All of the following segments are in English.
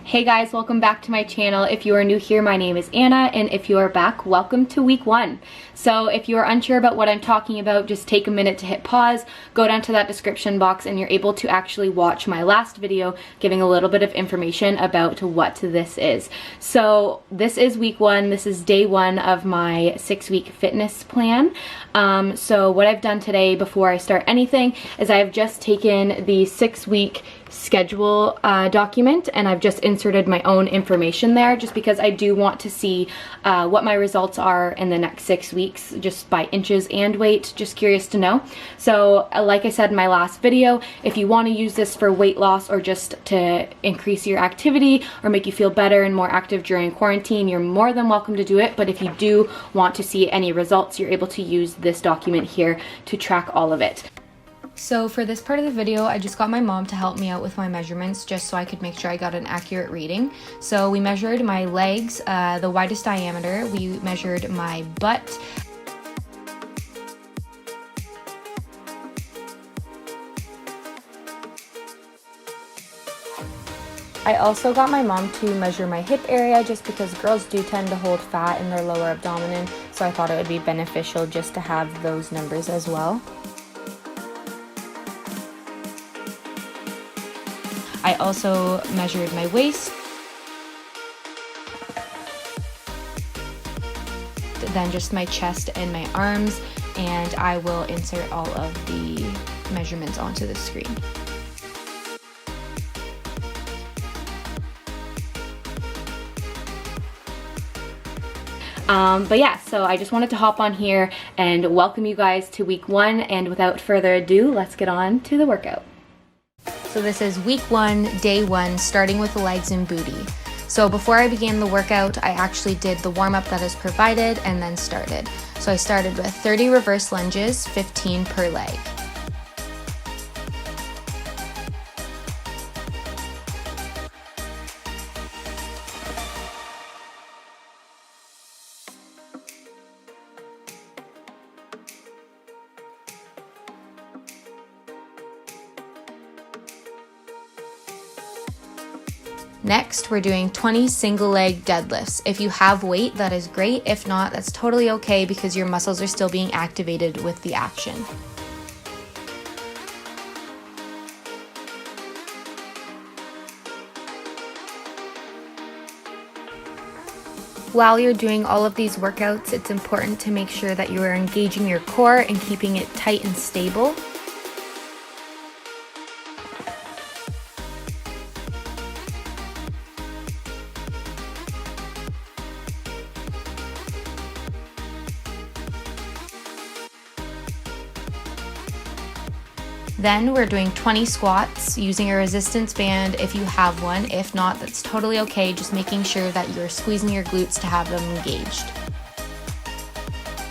Hey guys, welcome back to my channel. If you are new here, my name is Anna, and if you are back, welcome to week 1. So if you are unsure about what I'm talking about, just take a minute to hit pause, go down to that description box, and you're able to actually watch my last video giving a little bit of information about what this is. So this is week 1, this is day 1 of my 6-week fitness plan. So what I've done today before I start anything is I have just taken the 6-week schedule document and I've just inserted my own information there just because I do want to see what my results are in the next 6 weeks, just by inches and weight. Just curious to know. So like I said in my last video, if you want to use this for weight loss or just to increase your activity or make you feel better and more active during quarantine, you're more than welcome to do it. But if you do want to see any results, you're able to use this document here to track all of it. So for this part of the video, I just got my mom to help me out with my measurements just so I could make sure I got an accurate reading. So we measured my legs, the widest diameter, we measured my butt, I also got my mom to measure my hip area just because girls do tend to hold fat in their lower abdomen, so I thought it would be beneficial just to have those numbers as well. I also measured my waist, then just my chest and my arms, and I will insert all of the measurements onto the screen. But yeah, so I just wanted to hop on here and welcome you guys to week 1, and without further ado, let's get on to the workout. So this is week 1, day 1, starting with the legs and booty. So before I began the workout, I actually did the warm-up that is provided and then started. So I started with 30 reverse lunges, 15 per leg. Next, we're doing 20 single leg deadlifts. If you have weight, that is great. If not, that's totally okay because your muscles are still being activated with the action. While you're doing all of these workouts, it's important to make sure that you are engaging your core and keeping it tight and stable. Then we're doing 20 squats using a resistance band if you have one. If not, that's totally okay, just making sure that you're squeezing your glutes to have them engaged.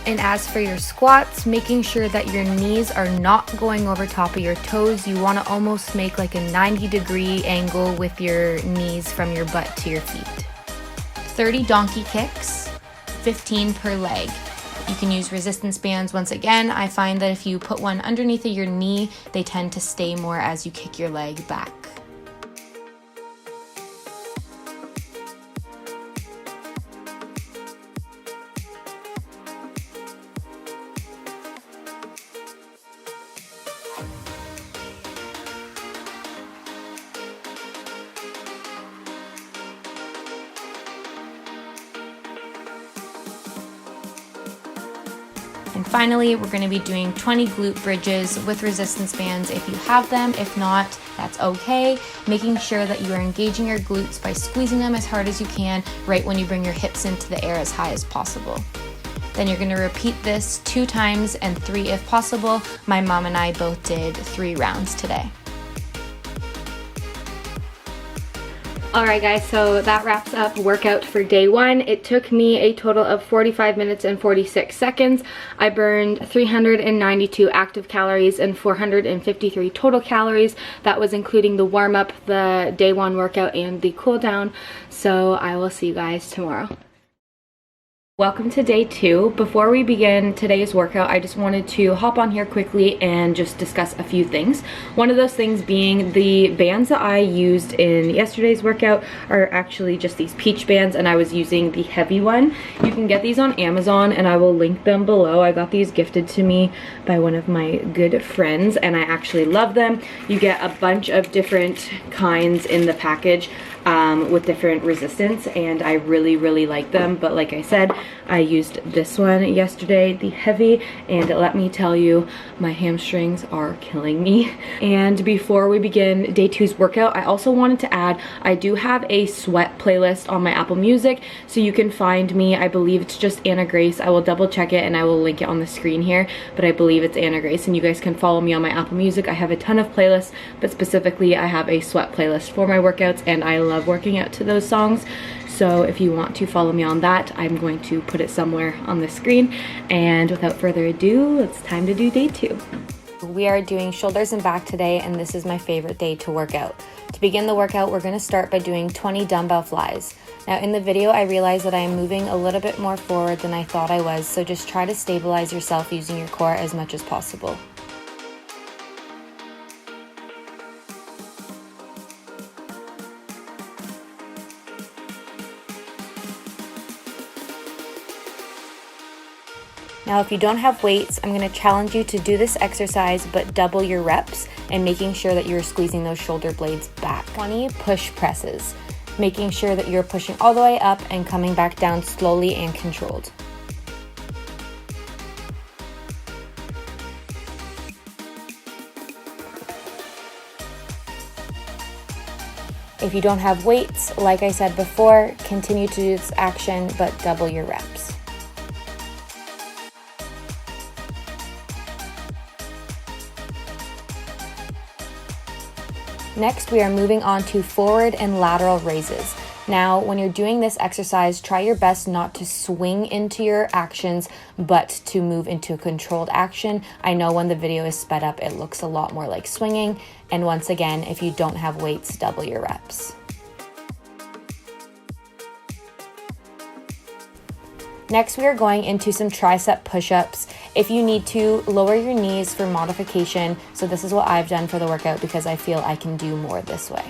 And as for your squats, making sure that your knees are not going over top of your toes. You want to almost make like a 90-degree angle with your knees from your butt to your feet. 30 donkey kicks, 15 per leg. You can use resistance bands. Once again, I find that if you put one underneath of your knee, they tend to stay more as you kick your leg back. And finally, we're going to be doing 20 glute bridges with resistance bands if you have them. If not, that's okay. Making sure that you are engaging your glutes by squeezing them as hard as you can right when you bring your hips into the air as high as possible. Then you're going to repeat this 2 times and 3 if possible. My mom and I both did 3 rounds today. Alright guys, so that wraps up workout for day 1. It took me a total of 45 minutes and 46 seconds. I burned 392 active calories and 453 total calories. That was including the warm-up, the day 1 workout, and the cool down. So I will see you guys tomorrow. Welcome to day 2. Before we begin today's workout, I just wanted to hop on here quickly and just discuss a few things. One of those things being the bands that I used in yesterday's workout are actually just these peach bands, and I was using the heavy one. You can get these on Amazon and I will link them below. I got these gifted to me by one of my good friends and I actually love them. You get a bunch of different kinds in the package with different resistance, and I really like them. But like I said, I used this one yesterday, the heavy, and let me tell you, my hamstrings are killing me. And before we begin day 2's workout, I also wanted to add, I do have a sweat playlist on my Apple Music, so you can find me. I believe it's just Anna Grace. I will double check it and I will link it on the screen here, but I believe it's Anna Grace, and you guys can follow me on my Apple Music. I have a ton of playlists, but specifically I have a sweat playlist for my workouts, and I love working out to those songs. So if you want to follow me on that, I'm going to put it somewhere on the screen. And without further ado, it's time to do day 2. We are doing shoulders and back today, and this is my favorite day to work out. To begin the workout, we're going to start by doing 20 dumbbell flies. Now in the video, I realized that I am moving a little bit more forward than I thought I was, so just try to stabilize yourself using your core as much as possible. Now, if you don't have weights, I'm going to challenge you to do this exercise, but double your reps and making sure that you're squeezing those shoulder blades back. 20 push presses, making sure that you're pushing all the way up and coming back down slowly and controlled. If you don't have weights, like I said before, continue to do this action, but double your reps. Next, we are moving on to forward and lateral raises. Now, when you're doing this exercise, try your best not to swing into your actions, but to move into a controlled action. I know when the video is sped up, it looks a lot more like swinging. And once again, if you don't have weights, double your reps. Next, we are going into some tricep push-ups. If you need to, lower your knees for modification. So this is what I've done for the workout because I feel I can do more this way.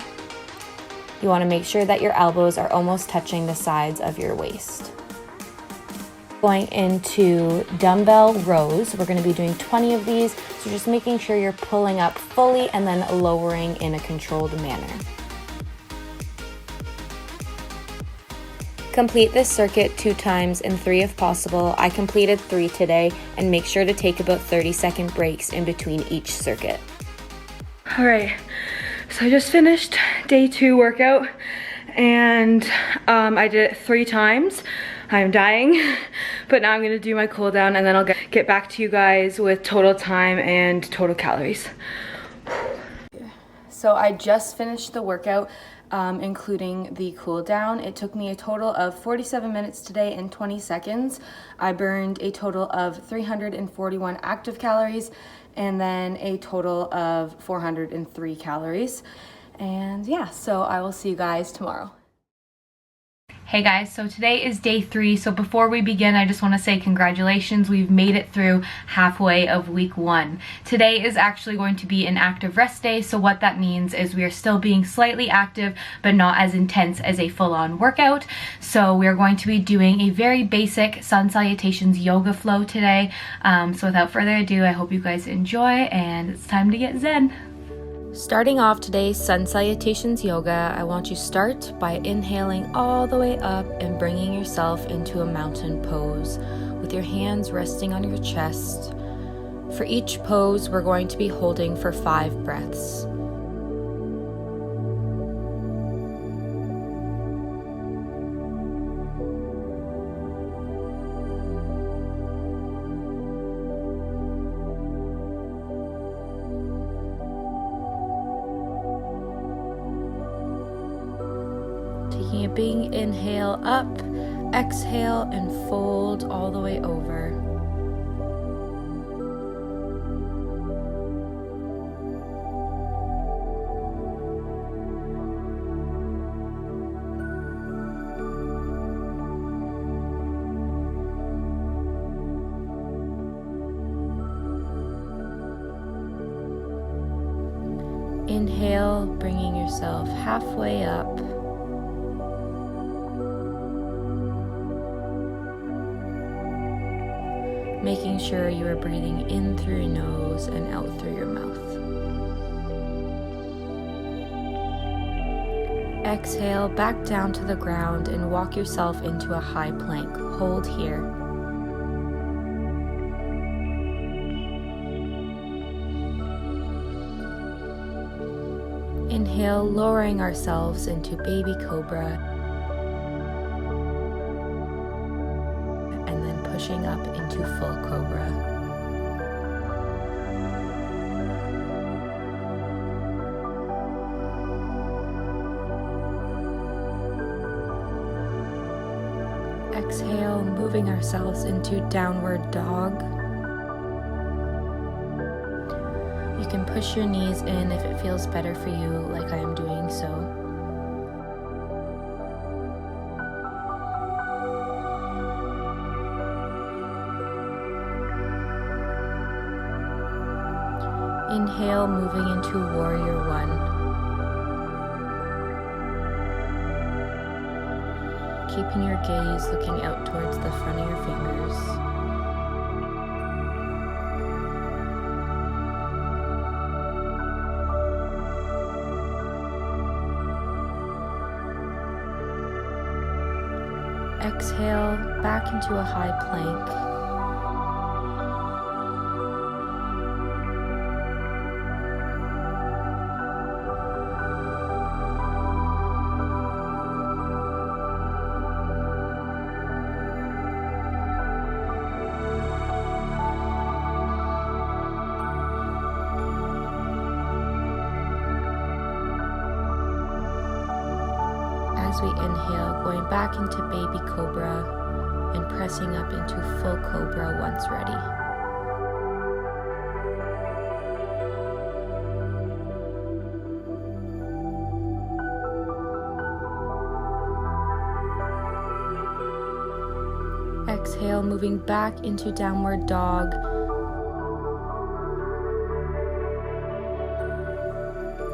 You want to make sure that your elbows are almost touching the sides of your waist. Going into dumbbell rows, we're going to be doing 20 of these. So just making sure you're pulling up fully and then lowering in a controlled manner. Complete this circuit 2 times and 3 if possible. I completed 3 today, and make sure to take about 30-second breaks in between each circuit. All right, so I just finished day 2 workout, and I did it 3 times. I'm dying, but now I'm gonna do my cool down, and then I'll get back to you guys with total time and total calories. So I just finished the workout, including the cool down. It took me a total of 47 minutes today and 20 seconds. I burned a total of 341 active calories and then a total of 403 calories. And yeah, so I will see you guys tomorrow. Hey guys, so today is day 3. So before we begin, I just want to say congratulations. We've made it through halfway of week 1. Today is actually going to be an active rest day. So what that means is we are still being slightly active, but not as intense as a full-on workout. So we're going to be doing a very basic sun salutations yoga flow today. So without further ado, I hope you guys enjoy, and it's time to get zen. Starting off today's sun salutations yoga, I want you to start by inhaling all the way up and bringing yourself into a mountain pose with your hands resting on your chest. For each pose, we're going to be holding for 5 breaths. Taking a big inhale up, exhale, and fold all the way over. Inhale, bringing yourself halfway up. Making sure you are breathing in through your nose and out through your mouth. Exhale, back down to the ground and walk yourself into a high plank. Hold here. Inhale, lowering ourselves into baby cobra. And then pushing up into full cobra. Exhale, moving ourselves into downward dog. You can push your knees in if it feels better for you, like I am doing so. Inhale, moving into warrior one. Keeping your gaze looking out towards the front of your fingers. Exhale, back into a high plank. As we inhale, going back into baby cobra and pressing up into full cobra once ready. Exhale, moving back into downward dog.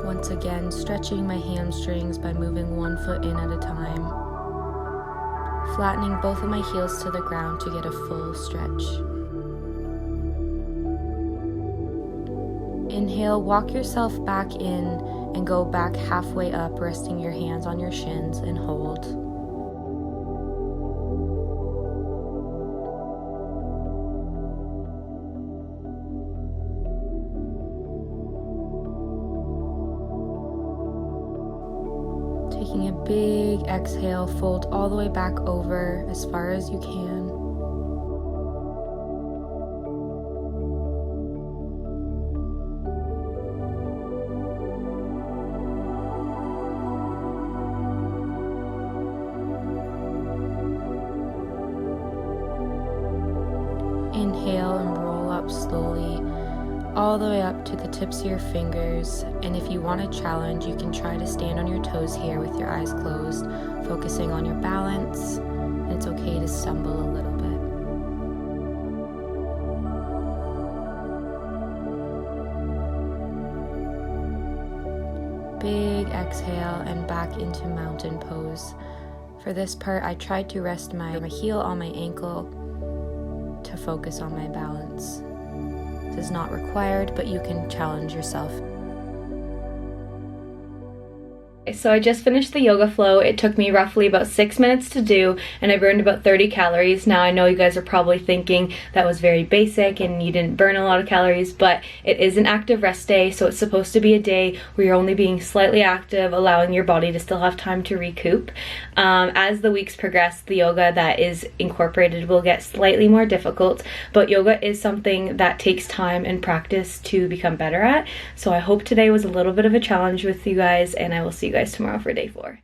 Once again, stretching my hamstrings by moving one foot in at a time. Flattening both of my heels to the ground to get a full stretch. Inhale, walk yourself back in and go back halfway up, resting your hands on your shins and hold. Taking a big exhale, fold all the way back over as far as you can. Inhale and roll up slowly, all the way up to the tips of your fingers. And if you want a challenge, you can try to stand on your toes here with your eyes closed, focusing on your balance. And it's okay to stumble a little bit. Big exhale and back into mountain pose. For this part, I tried to rest my heel on my ankle to focus on my balance. Is not required, but you can challenge yourself. So I just finished the yoga flow. It took me roughly about 6 minutes to do, and I burned about 30 calories. Now I know you guys are probably thinking that was very basic and you didn't burn a lot of calories, but it is an active rest day, so it's supposed to be a day where you're only being slightly active, allowing your body to still have time to recoup. As the weeks progress, the yoga that is incorporated will get slightly more difficult, but yoga is something that takes time and practice to become better at. So I hope today was a little bit of a challenge with you guys, and I will see you guys tomorrow for day 4.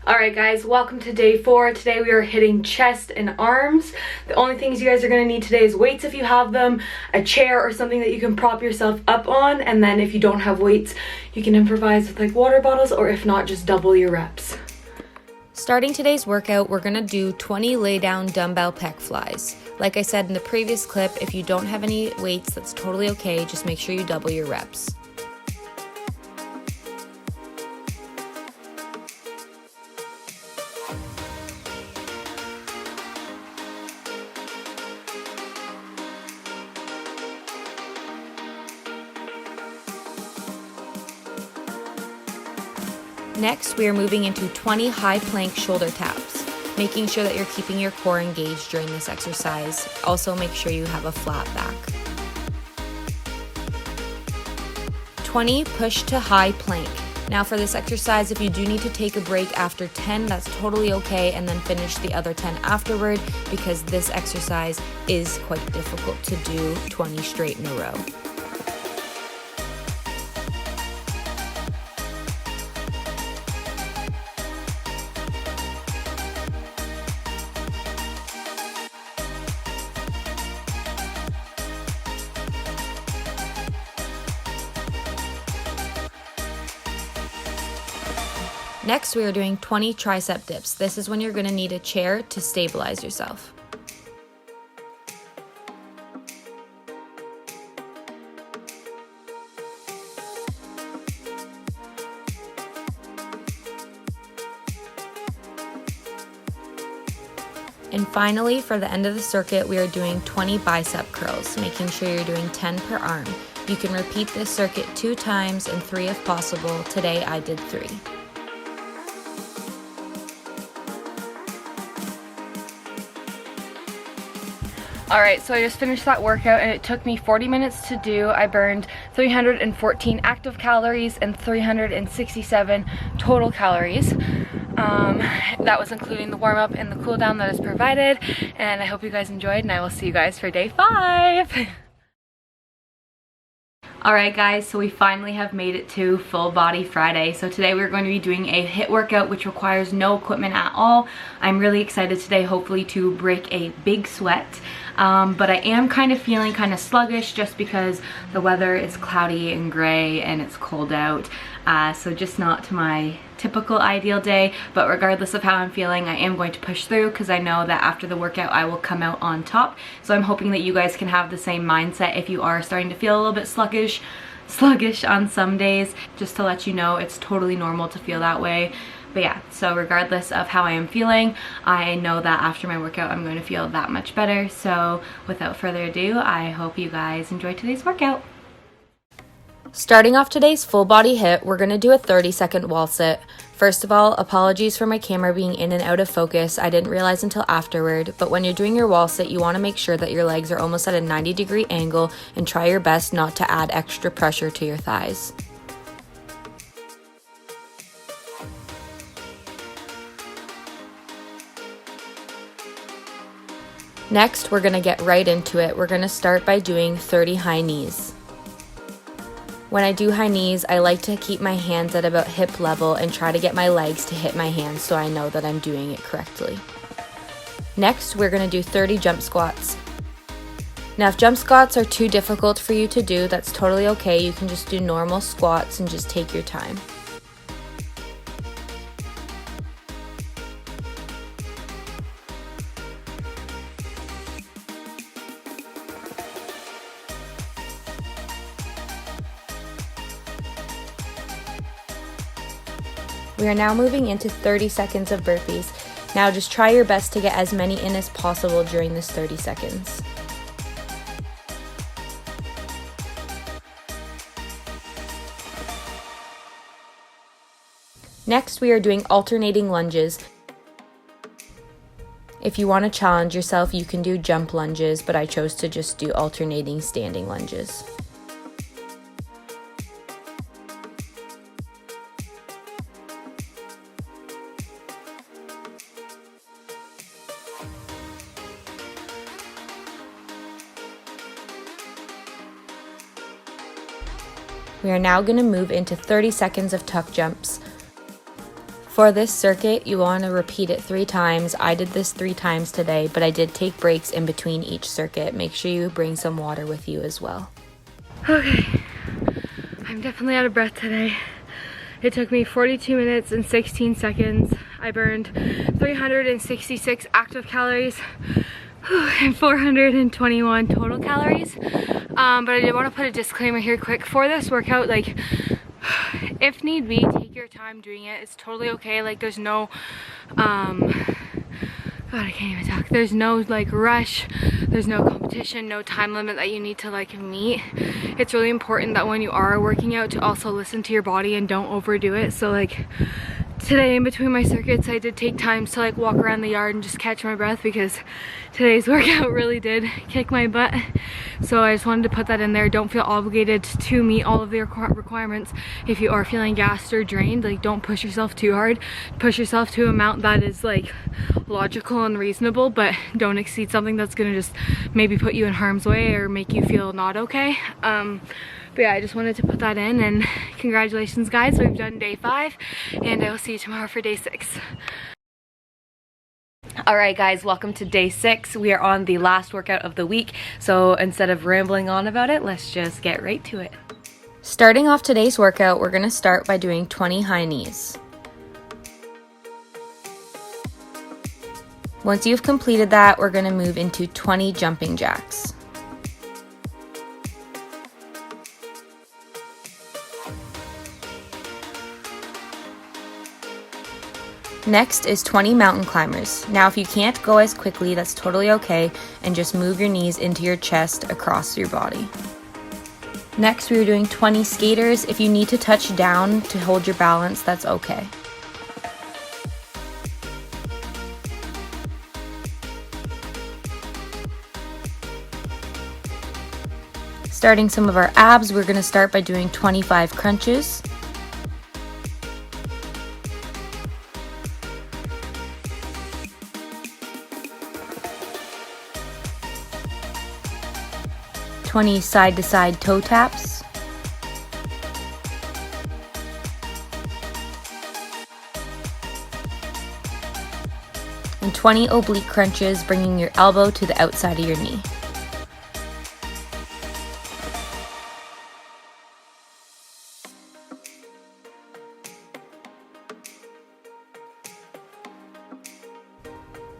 Alright guys, welcome to day 4. Today we are hitting chest and arms. The only things you guys are going to need today is weights if you have them, a chair or something that you can prop yourself up on, and then if you don't have weights, you can improvise with like water bottles, or if not, just double your reps. Starting today's workout, we're going to do 20 lay down dumbbell pec flies. Like I said in the previous clip, if you don't have any weights, that's totally okay. Just make sure you double your reps. Next, we are moving into 20 high plank shoulder taps, making sure that you're keeping your core engaged during this exercise. Also make sure you have a flat back. 20 push to high plank. Now for this exercise, if you do need to take a break after 10, that's totally okay, and then finish the other 10 afterward, because this exercise is quite difficult to do 20 straight in a row. Next, we are doing 20 tricep dips. This is when you're going to need a chair to stabilize yourself. And finally, for the end of the circuit, we are doing 20 bicep curls, making sure you're doing 10 per arm. You can repeat this circuit 2 times and 3 if possible. Today I did 3. Alright, so I just finished that workout and it took me 40 minutes to do. I burned 314 active calories and 367 total calories. That was including the warm-up and the cool-down that is provided. And I hope you guys enjoyed, and I will see you guys for day 5. Alright guys, so we finally have made it to Full Body Friday. So today we're going to be doing a HIIT workout which requires no equipment at all. I'm really excited today, hopefully to break a big sweat. But I am kind of feeling kind of sluggish just because the weather is cloudy and gray and it's cold out. So just not to my typical ideal day, but regardless of how I'm feeling, I am going to push through because I know that after the workout I will come out on top. So I'm hoping that you guys can have the same mindset if you are starting to feel a little bit sluggish on some days. Just to let you know, it's totally normal to feel that way. But yeah, so regardless of how I am feeling, I know that after my workout I'm going to feel that much better. So without further ado, I hope you guys enjoy today's workout. Starting off today's full body HIIT, we're going to do a 30-second wall sit. First of all, apologies for my camera being in and out of focus. I didn't realize until afterward, but when you're doing your wall sit, you want to make sure that your legs are almost at a 90-degree angle and try your best not to add extra pressure to your thighs. Next, we're going to get right into it. We're going to start by doing 30 high knees. When I do high knees, I like to keep my hands at about hip level and try to get my legs to hit my hands so I know that I'm doing it correctly. Next, we're going to do 30 jump squats. Now, if jump squats are too difficult for you to do, that's totally okay. You can just do normal squats and just take your time. We are now moving into 30 seconds of burpees. Now just try your best to get as many in as possible during this 30 seconds. Next, we are doing alternating lunges. If you want to challenge yourself, you can do jump lunges, but I chose to just do alternating standing lunges. We are now going to move into 30 seconds of tuck jumps. For this circuit, you want to repeat it 3 times. I did this 3 times today, but I did take breaks in between each circuit. Make sure you bring some water with you as well. Okay, I'm definitely out of breath today. It took me 42 minutes and 16 seconds. I burned 366 active calories and 421 total calories. But I did want to put a disclaimer here quick for this workout. Like, if need be, take your time doing it. It's totally okay. Like, there's no God, I can't even talk. There's no like rush, there's no competition, no time limit that you need to like meet. It's really important that when you are working out to also listen to your body and don't overdo it. So like today in between my circuits, I did take times to like walk around the yard and just catch my breath because today's workout really did kick my butt. So I just wanted to put that in there. Don't feel obligated to meet all of the requirements. If you are feeling gassed or drained, like don't push yourself too hard. Push yourself to an amount that is like logical and reasonable, but don't exceed something that's gonna just maybe put you in harm's way or make you feel not okay. But yeah, I just wanted to put that in, and congratulations guys, we've done day 5 and I will see you tomorrow for day 6. Alright guys, welcome to day 6. We are on the last workout of the week, so instead of rambling on about it, let's just get right to it. Starting off today's workout, we're going to start by doing 20 high knees. Once you've completed that, we're going to move into 20 jumping jacks. Next is 20 mountain climbers. Now if you can't go as quickly, that's totally okay, and just move your knees into your chest across your body. Next we are doing 20 skaters. If you need to touch down to hold your balance, that's okay. Starting some of our abs, we're going to start by doing 25 crunches. "20 side-to-side toe taps, and 20 oblique crunches, bringing your elbow to the outside of your knee.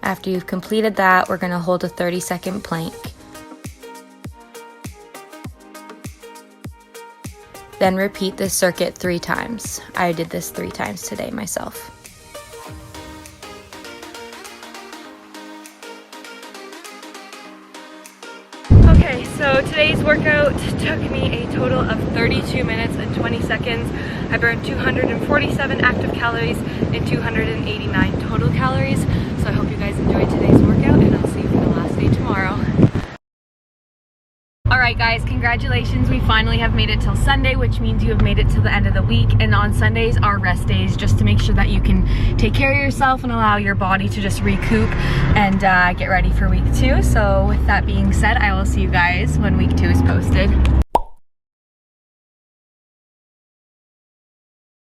After you've completed that, we're going to hold a 30-second plank. Then repeat this circuit 3 times. I did this 3 times today myself. Okay, so today's workout took me a total of 32 minutes and 20 seconds. I burned 247 active calories and 289 total calories. So I hope you guys enjoyed today's workout, and I'll see you for the last day tomorrow. Alright guys, congratulations, we finally have made it till Sunday, which means you have made it to the end of the week, and on Sundays are rest days, just to make sure that you can take care of yourself and allow your body to just recoup and get ready for week 2. So with that being said, I will see you guys when week 2 is posted.